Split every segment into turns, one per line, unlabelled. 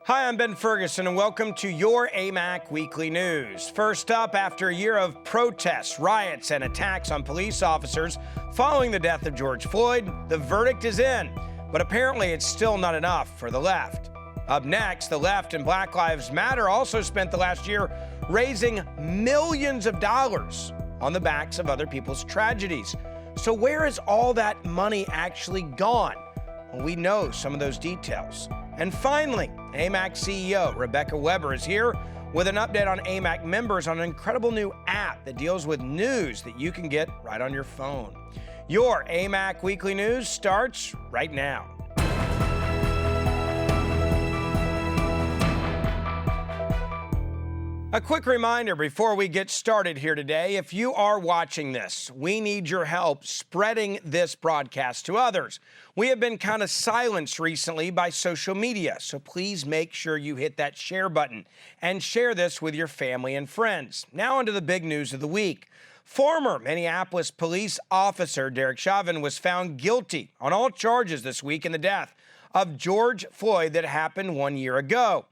Hi, I'm Ben Ferguson, and welcome to your AMAC Weekly News. First up, after a year of protests, riots, and attacks on police officers following the death of George Floyd, the verdict is in. But apparently it's still not enough for the left. Up next, the left and Black Lives Matter also spent the last year raising millions of dollars on the backs of other people's tragedies. So where has all that money actually gone? Well, we know some of those details. And finally, AMAC CEO Rebecca Weber is here with an update on AMAC members on an incredible new app that deals with news that you can get right on your phone. Your AMAC Weekly News starts right now. A quick reminder before we get started here today, if you are watching this, we need your help spreading this broadcast to others. We have been kind of silenced recently by social media, so please make sure you hit that share button and share this with your family and friends. Now onto the big news of the week. Former Minneapolis police officer Derek Chauvin was found guilty on all charges this week in the death of George Floyd that happened 1 year ago.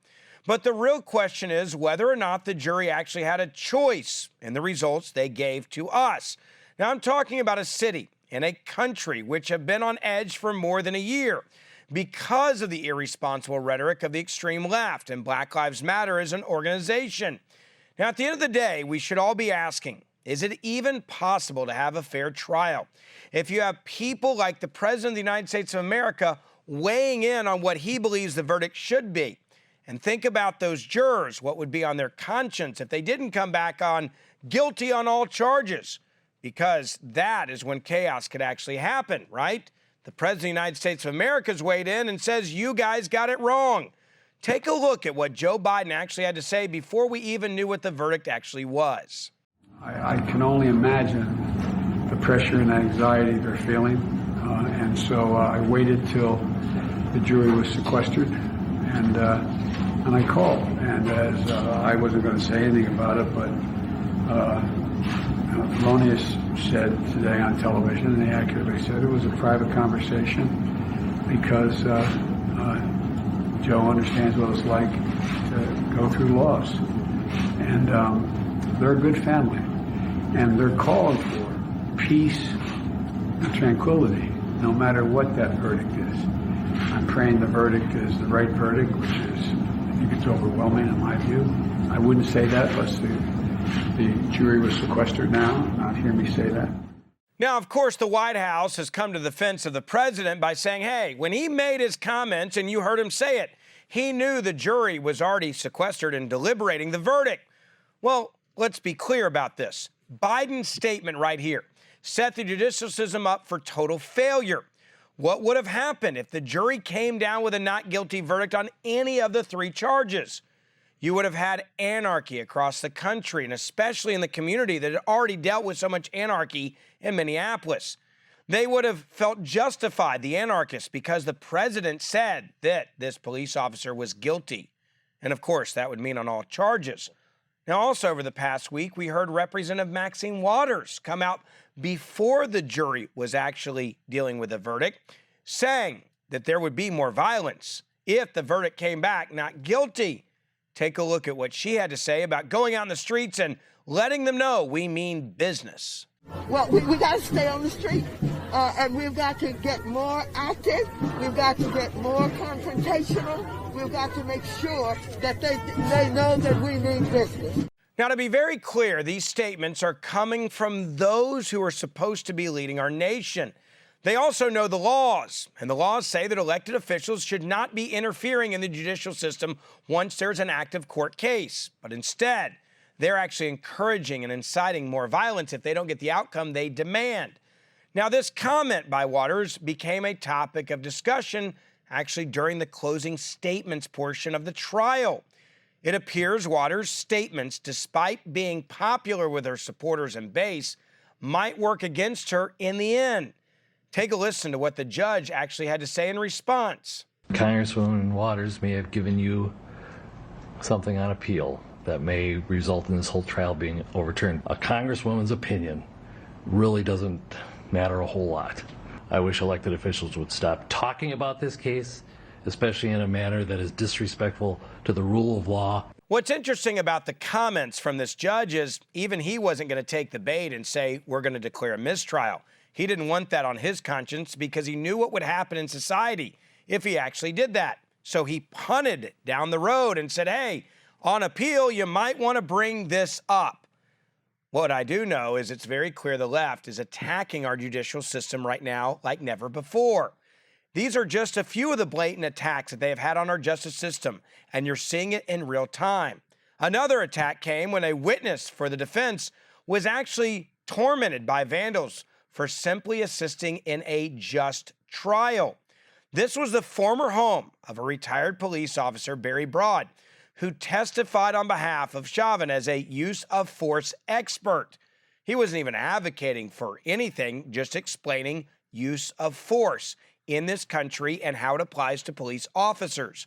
But the real question is whether or not the jury actually had a choice in the results they gave to us. Now, I'm talking about a city and a country which have been on edge for more than a year because of the irresponsible rhetoric of the extreme left and Black Lives Matter as an organization. Now, at the end of the day, we should all be asking, is it even possible to have a fair trial if you have people like the President of the United States of America weighing in on what he believes the verdict should be? And think about those jurors, what would be on their conscience if they didn't come back on guilty on all charges, because that is when chaos could actually happen, right? The President of the United States of America's weighed in and says, you guys got it wrong. Take a look at what Joe Biden actually had to say before we even knew what the verdict actually was.
I can only imagine the pressure and anxiety they're feeling. And so I waited till the jury was sequestered. And I called, and as I wasn't going to say anything about it, but Thelonious said today on television, and he accurately said it was a private conversation because Joe understands what it's like to go through loss. And they're a good family, and they're calling for peace and tranquility, no matter what that verdict is. I'm praying the verdict is the right verdict, which is, I think it's overwhelming in my view. I wouldn't say that unless the jury was sequestered now. Not hear me say that.
Now, of course, the White House has come to the defense of the president by saying, hey, when he made his comments and you heard him say it, he knew the jury was already sequestered and deliberating the verdict. Well, let's be clear about this. Biden's statement right here set the judicial system up for total failure. What would have happened if the jury came down with a not guilty verdict on any of the three charges? You would have had anarchy across the country, and especially in the community that had already dealt with so much anarchy in Minneapolis. They would have felt justified, the anarchists, because the president said that this police officer was guilty. And of course, that would mean on all charges. Now, also over the past week, we heard Representative Maxine Waters come out before the jury was actually dealing with the verdict, saying that there would be more violence if the verdict came back not guilty. Take a look at what she had to say about going out in the streets and letting them know we mean business.
Well, we got to stay on the street, and we've got to get more active. We've got to get more confrontational. We've got to make sure that they know that we mean business.
Now, to be very clear, these statements are coming from those who are supposed to be leading our nation. They also know the laws, and the laws say that elected officials should not be interfering in the judicial system once there's an active court case. But instead, they're actually encouraging and inciting more violence if they don't get the outcome they demand. Now, this comment by Waters became a topic of discussion actually during the closing statements portion of the trial. It appears Waters' statements, despite being popular with her supporters and base, might work against her in the end. Take a listen to what the judge actually had to say in response.
Congresswoman Waters may have given you something on appeal that may result in this whole trial being overturned. A congresswoman's opinion really doesn't matter a whole lot. I wish elected officials would stop talking about this case especially in a manner that is disrespectful to the rule of law.
What's interesting about the comments from this judge is even he wasn't going to take the bait and say, we're going to declare a mistrial. He didn't want that on his conscience because he knew what would happen in society if he actually did that. So he punted down the road and said, hey, on appeal, you might want to bring this up. What I do know is it's very clear the left is attacking our judicial system right now like never before. These are just a few of the blatant attacks that they have had on our justice system, and you're seeing it in real time. Another attack came when a witness for the defense was actually tormented by vandals for simply assisting in a just trial. This was the former home of a retired police officer, Barry Broad, who testified on behalf of Chauvin as a use of force expert. He wasn't even advocating for anything, just explaining use of force in this country and how it applies to police officers.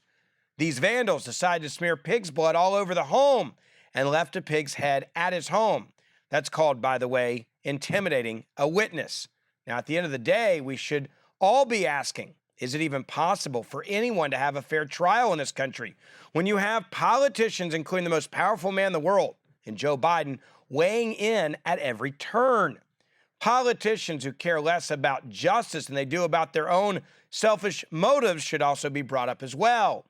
These vandals decided to smear pig's blood all over the home and left a pig's head at his home. That's called, by the way, intimidating a witness. Now, at the end of the day, we should all be asking, is it even possible for anyone to have a fair trial in this country when you have politicians, including the most powerful man in the world, and Joe Biden, weighing in at every turn? Politicians who care less about justice than they do about their own selfish motives should also be brought up as well.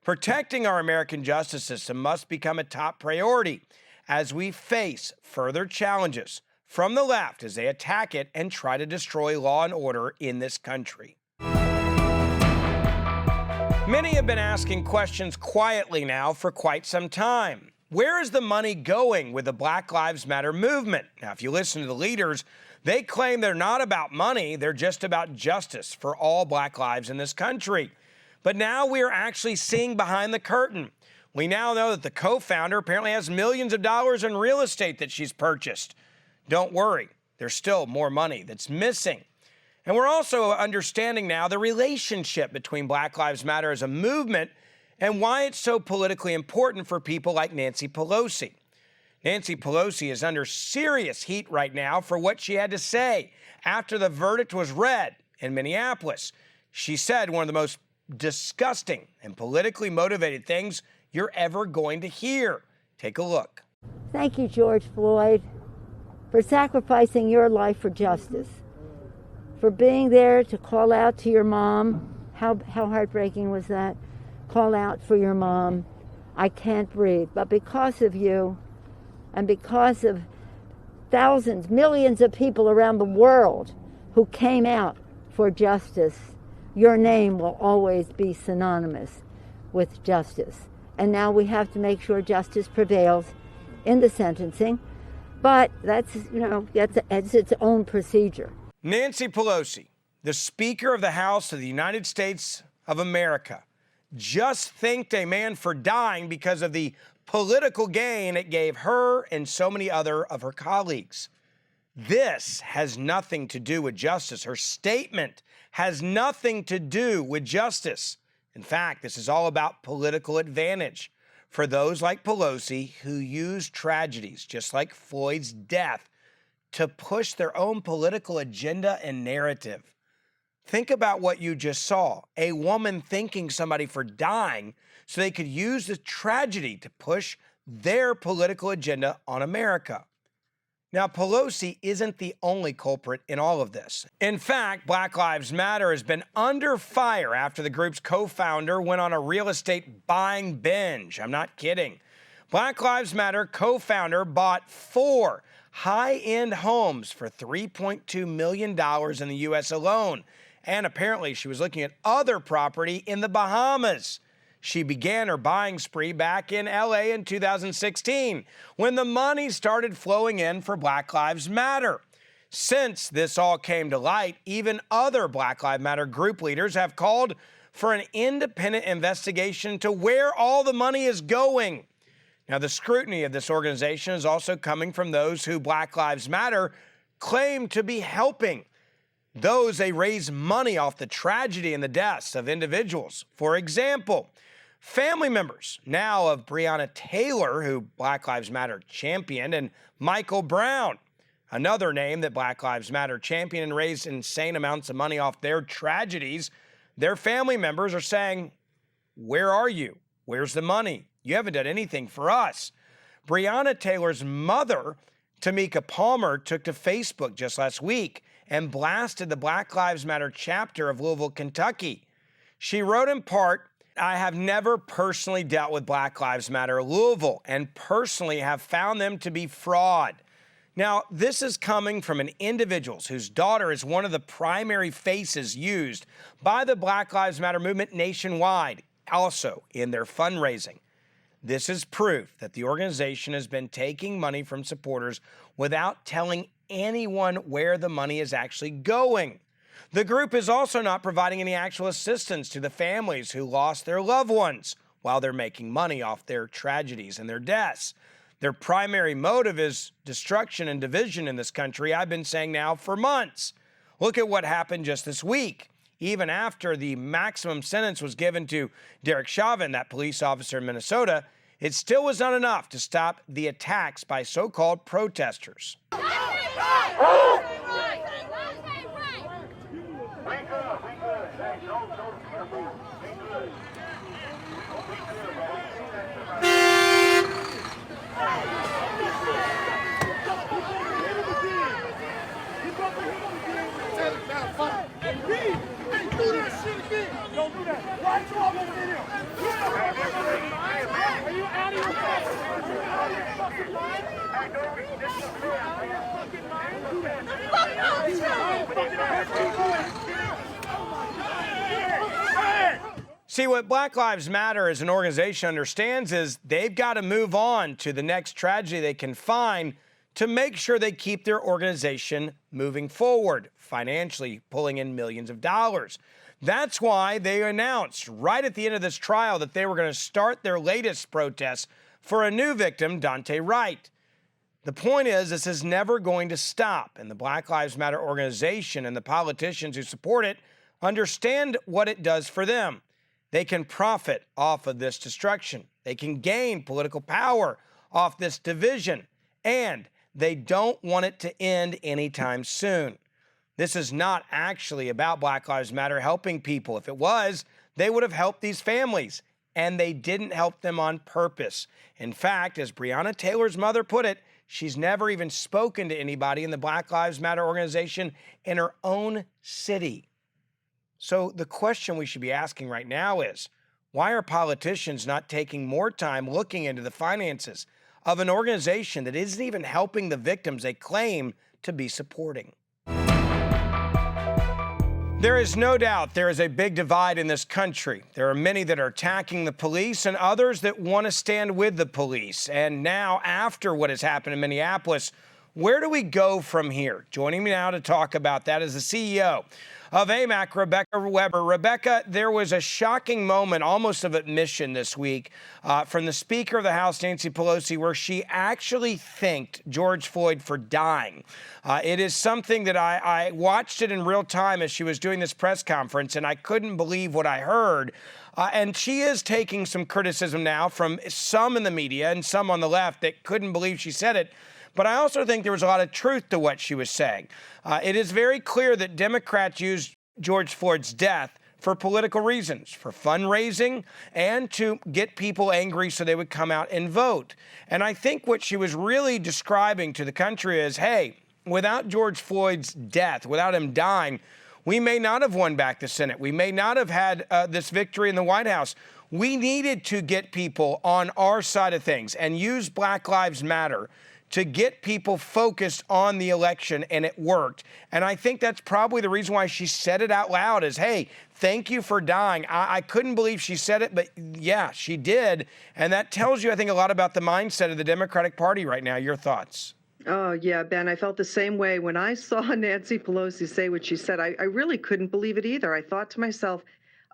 Protecting our American justice system must become a top priority as we face further challenges from the left as they attack it and try to destroy law and order in this country. Many have been asking questions quietly now for quite some time. Where is the money going with the Black Lives Matter movement? Now, if you listen to the leaders, they claim they're not about money, they're just about justice for all black lives in this country. But now we are actually seeing behind the curtain. We now know that the co-founder apparently has millions of dollars in real estate that she's purchased. Don't worry, there's still more money that's missing. And we're also understanding now the relationship between Black Lives Matter as a movement and why it's so politically important for people like Nancy Pelosi. Nancy Pelosi is under serious heat right now for what she had to say after the verdict was read in Minneapolis. She said one of the most disgusting and politically motivated things you're ever going to hear. Take a look.
Thank you, George Floyd, for sacrificing your life for justice, for being there to call out to your mom. How heartbreaking was that? Call out for your mom. I can't breathe. But because of you, and because of thousands, millions of people around the world who came out for justice, your name will always be synonymous with justice. And now we have to make sure justice prevails in the sentencing. But that's its own procedure.
Nancy Pelosi, the Speaker of the House of the United States of America, just thanked a man for dying because of the political gain it gave her and so many other of her colleagues. This has nothing to do with justice. Her statement has nothing to do with justice. In fact, this is all about political advantage for those like Pelosi who use tragedies just like Floyd's death to push their own political agenda and narrative. Think about what you just saw, a woman thanking somebody for dying so they could use the tragedy to push their political agenda on America. Now, Pelosi isn't the only culprit in all of this. In fact, Black Lives Matter has been under fire after the group's co-founder went on a real estate buying binge. I'm not kidding. Black Lives Matter co-founder bought 4 high-end homes for $3.2 million in the U.S. alone. And apparently she was looking at other property in the Bahamas. She began her buying spree back in L.A. in 2016 when the money started flowing in for Black Lives Matter. Since this all came to light, even other Black Lives Matter group leaders have called for an independent investigation into where all the money is going. Now, the scrutiny of this organization is also coming from those who Black Lives Matter claim to be helping. Those they raise money off the tragedy and the deaths of individuals. For example, family members now of Breonna Taylor, who Black Lives Matter championed, and Michael Brown, another name that Black Lives Matter championed and raised insane amounts of money off their tragedies. Their family members are saying, where are you? Where's the money? You haven't done anything for us. Breonna Taylor's mother, Tamika Palmer, took to Facebook just last week and blasted the Black Lives Matter chapter of Louisville, Kentucky. She wrote in part, I have never personally dealt with Black Lives Matter Louisville and personally have found them to be fraud. Now, this is coming from an individual whose daughter is one of the primary faces used by the Black Lives Matter movement nationwide, also in their fundraising. This is proof that the organization has been taking money from supporters without telling anyone where the money is actually going. The group is also not providing any actual assistance to the families who lost their loved ones while they're making money off their tragedies and their deaths. Their primary motive is destruction and division in this country, I've been saying now for months. Look at what happened just this week. Even after the maximum sentence was given to Derek Chauvin, that police officer in Minnesota, it still was not enough to stop the attacks by so-called protesters.
Don't do that. Why you all over video? Are you out of your fucking mind?
See, what Black Lives Matter as an organization understands is they've got to move on to the next tragedy they can find to make sure they keep their organization moving forward, financially pulling in millions of dollars. That's why they announced right at the end of this trial that they were going to start their latest protest for a new victim, Dante Wright. The point is, this is never going to stop, and the Black Lives Matter organization and the politicians who support it understand what it does for them. They can profit off of this destruction. They can gain political power off this division, and they don't want it to end anytime soon. This is not actually about Black Lives Matter helping people. If it was, they would have helped these families, and they didn't help them on purpose. In fact, as Breonna Taylor's mother put it, she's never even spoken to anybody in the Black Lives Matter organization in her own city. So the question we should be asking right now is, why are politicians not taking more time looking into the finances of an organization that isn't even helping the victims they claim to be supporting? There is no doubt there is a big divide in this country. There are many that are attacking the police and others that want to stand with the police. And now, after what has happened in Minneapolis, where do we go from here? Joining me now to talk about that is the CEO of AMAC, Rebecca Weber. Rebecca, there was a shocking moment, almost of admission this week, from the Speaker of the House, Nancy Pelosi, where she actually thanked George Floyd for dying. It is something that I watched it in real time as she was doing this press conference, and I couldn't believe what I heard. And she is taking some criticism now from some in the media and some on the left that couldn't believe she said it. But I also think there was a lot of truth to what she was saying. It is very clear that Democrats used George Floyd's death for political reasons, for fundraising, and to get people angry so they would come out and vote. And I think what she was really describing to the country is, hey, without George Floyd's death, without him dying, we may not have won back the Senate. We may not have had this victory in the White House. We needed to get people on our side of things and use Black Lives Matter to get people focused on the election, and it worked. And I think that's probably the reason why she said it out loud is, hey, thank you for dying. I couldn't believe she said it, but yeah, she did. And that tells you, I think, a lot about the mindset of the Democratic Party right now. Your thoughts?
Oh, yeah, Ben, I felt the same way. When I saw Nancy Pelosi say what she said, I really couldn't believe it either. I thought to myself,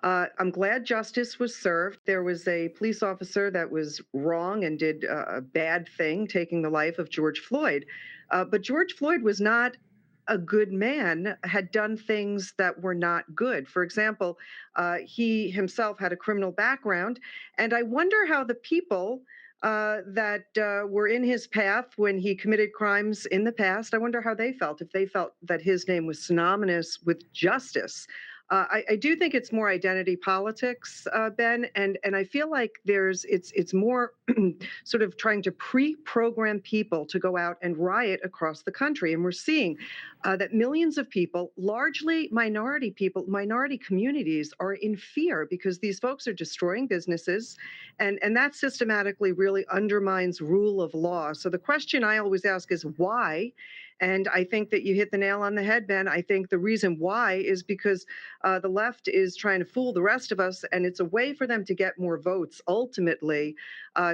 I'm glad justice was served. There was a police officer that was wrong and did a bad thing, taking the life of George Floyd. But George Floyd was not a good man, had done things that were not good. For example, he himself had a criminal background. And I wonder how the people that were in his path when he committed crimes in the past, I wonder how they felt, if they felt that his name was synonymous with justice. I do think it's more identity politics, Ben, and I feel like it's more sort of trying to pre-program people to go out and riot across the country, and we're seeing that millions of people, largely minority people, minority communities, are in fear because these folks are destroying businesses, and that systematically really undermines rule of law. So the question I always ask is why? And I think that you hit the nail on the head, Ben. I think the reason why is because the left is trying to fool the rest of us, and it's a way for them to get more votes, ultimately,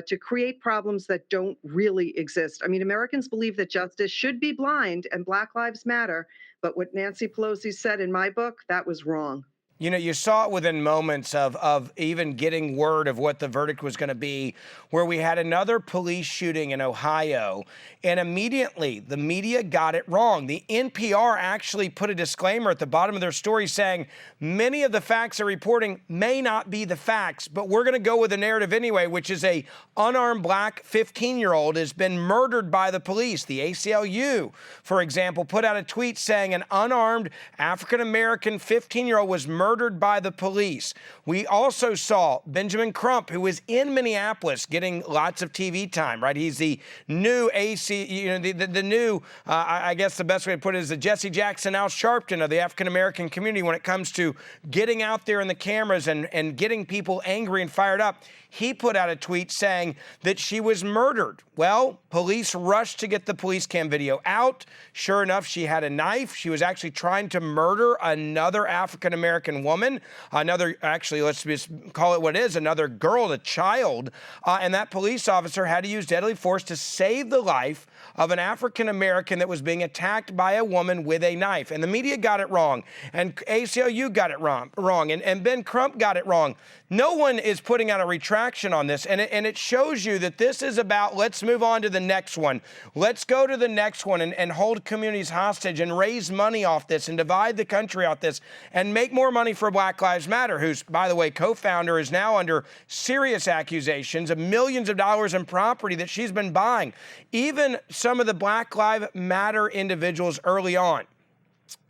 to create problems that don't really exist. I mean, Americans believe that justice should be blind and Black Lives Matter, but what Nancy Pelosi said in my book, that was wrong.
You know, you saw it within moments of even getting word of what the verdict was going to be, where we had another police shooting in Ohio, and immediately the media got it wrong. The NPR actually put a disclaimer at the bottom of their story saying many of the facts they're reporting may not be the facts, but we're going to go with the narrative anyway, which is a unarmed Black 15-year-old has been murdered by the police. The ACLU, for example, put out a tweet saying an unarmed African-American 15-year-old was murdered by the police. We also saw Benjamin Crump, who was in Minneapolis getting lots of TV time, right? He's the new the new, I guess the best way to put it is the Jesse Jackson, Al Sharpton of the African-American community when it comes to getting out there in the cameras and getting people angry and fired up. He put out a tweet saying that she was murdered. Well, police rushed to get the police cam video out. Sure enough, she had a knife. She was actually trying to murder another African-American woman, actually, let's just call it what it is, another girl, a child. And that police officer had to use deadly force to save the life of an African-American that was being attacked by a woman with a knife. And the media got it wrong. And ACLU got it wrong. And Ben Crump got it wrong. No one is putting out a retraction on this. And it shows you that this is about, let's move on to the next one. Let's go to the next one and hold communities hostage and raise money off this and divide the country off this and make more money for Black Lives Matter, whose, by the way, co-founder is now under serious accusations of millions of dollars in property that she's been buying. Even some of the Black Lives Matter individuals early on,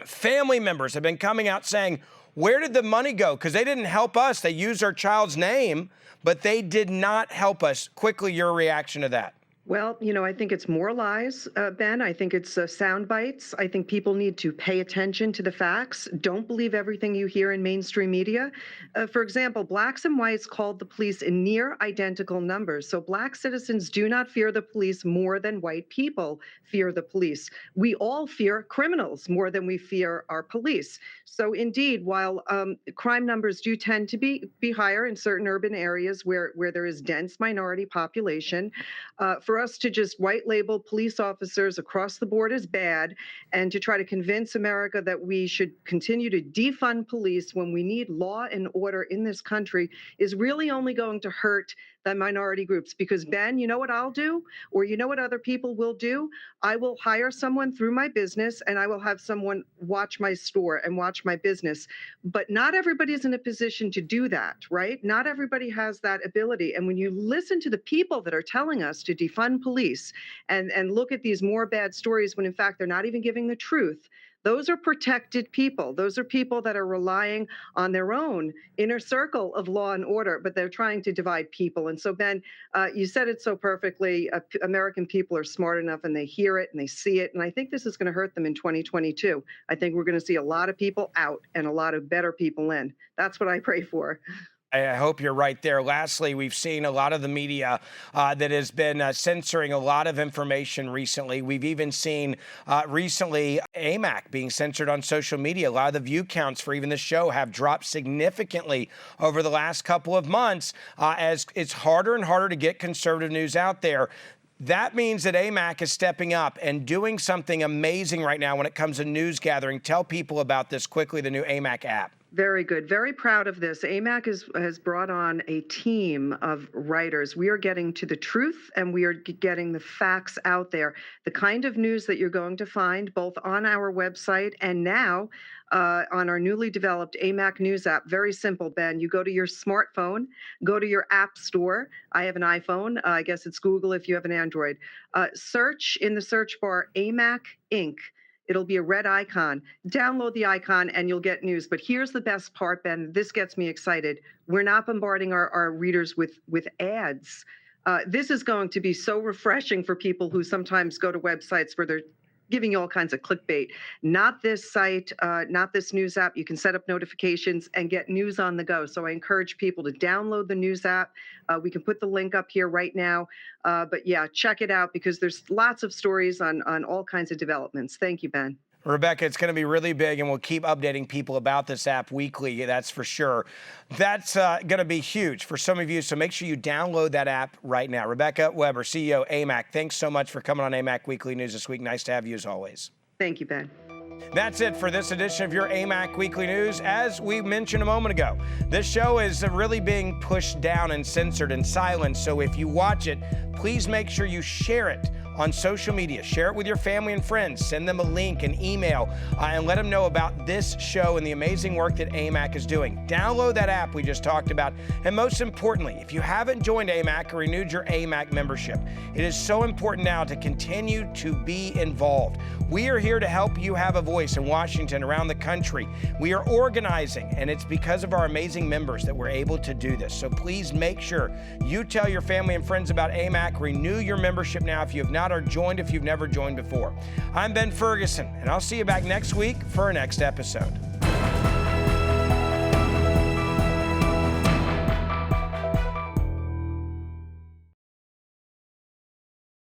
family members have been coming out saying, where did the money go? Because they didn't help us. They used our child's name, but they did not help us. Quickly, your reaction to that.
Well, I think it's more lies, Ben. I think it's sound bites. I think people need to pay attention to the facts. Don't believe everything you hear in mainstream media. For example, Blacks and whites called the police in near identical numbers. So Black citizens do not fear the police more than white people fear the police. We all fear criminals more than we fear our police. So indeed, while crime numbers do tend to be higher in certain urban areas where there is dense minority population, for us to just white label police officers across the board as bad and to try to convince America that we should continue to defund police when we need law and order in this country is really only going to hurt the minority groups. Because, Ben, you know what I'll do? Or you know what other people will do? I will hire someone through my business and I will have someone watch my store and watch my business. But not everybody's in a position to do that, right? Not everybody has that ability. And when you listen to the people that are telling us to defund police and look at these more bad stories when in fact they're not even giving the truth, those are protected people. Those are people that are relying on their own inner circle of law and order, but they're trying to divide people. And so, Ben, you said it so perfectly. American people are smart enough and they hear it and they see it. And I think this is going to hurt them in 2022. I think we're going to see a lot of people out and a lot of better people in. That's what I pray for.
I hope you're right there. Lastly, we've seen a lot of the media that has been censoring a lot of information recently. We've even seen recently AMAC being censored on social media. A lot of the view counts for even the show have dropped significantly over the last couple of months as it's harder and harder to get conservative news out there. That means that AMAC is stepping up and doing something amazing right now when it comes to news gathering. Tell people about this quickly, the new AMAC app.
Very good. Very proud of this. AMAC has brought on a team of writers. We are getting to the truth and we are getting the facts out there. The kind of news that you're going to find both on our website and now on our newly developed AMAC News App. Very simple, Ben. You go to your smartphone, go to your app store. I have an iPhone. I guess it's Google if you have an Android. Search in the search bar AMAC Inc. It'll be a red icon. Download the icon and you'll get news. But here's the best part, Ben. This gets me excited. We're not bombarding our readers with ads. This is going to be so refreshing for people who sometimes go to websites where they're giving you all kinds of clickbait. Not this site, not this news app. You can set up notifications and get news on the go. So I encourage people to download the news app. We can put the link up here right now. But yeah, check it out because there's lots of stories on all kinds of developments. Thank you, Ben.
Rebecca, it's going to be really big, and we'll keep updating people about this app weekly, that's for sure. That's going to be huge for some of you, so make sure you download that app right now. Rebecca Weber, CEO, AMAC, thanks so much for coming on AMAC Weekly News this week. Nice to have you as always.
Thank you, Ben.
That's it for this edition of your AMAC Weekly News. As we mentioned a moment ago, this show is really being pushed down and censored and silenced, so if you watch it, please make sure you share it on social media. Share it with your family and friends. Send them a link, an email, and let them know about this show and the amazing work that AMAC is doing. Download that app we just talked about. And most importantly, if you haven't joined AMAC or renewed your AMAC membership, it is so important now to continue to be involved. We are here to help you have a voice in Washington, around the country. We are organizing, and it's because of our amazing members that we're able to do this. So please make sure you tell your family and friends about AMAC. Renew your membership now if you have not, or joined if you've never joined before. I'm Ben Ferguson, and I'll see you back next week for our next episode.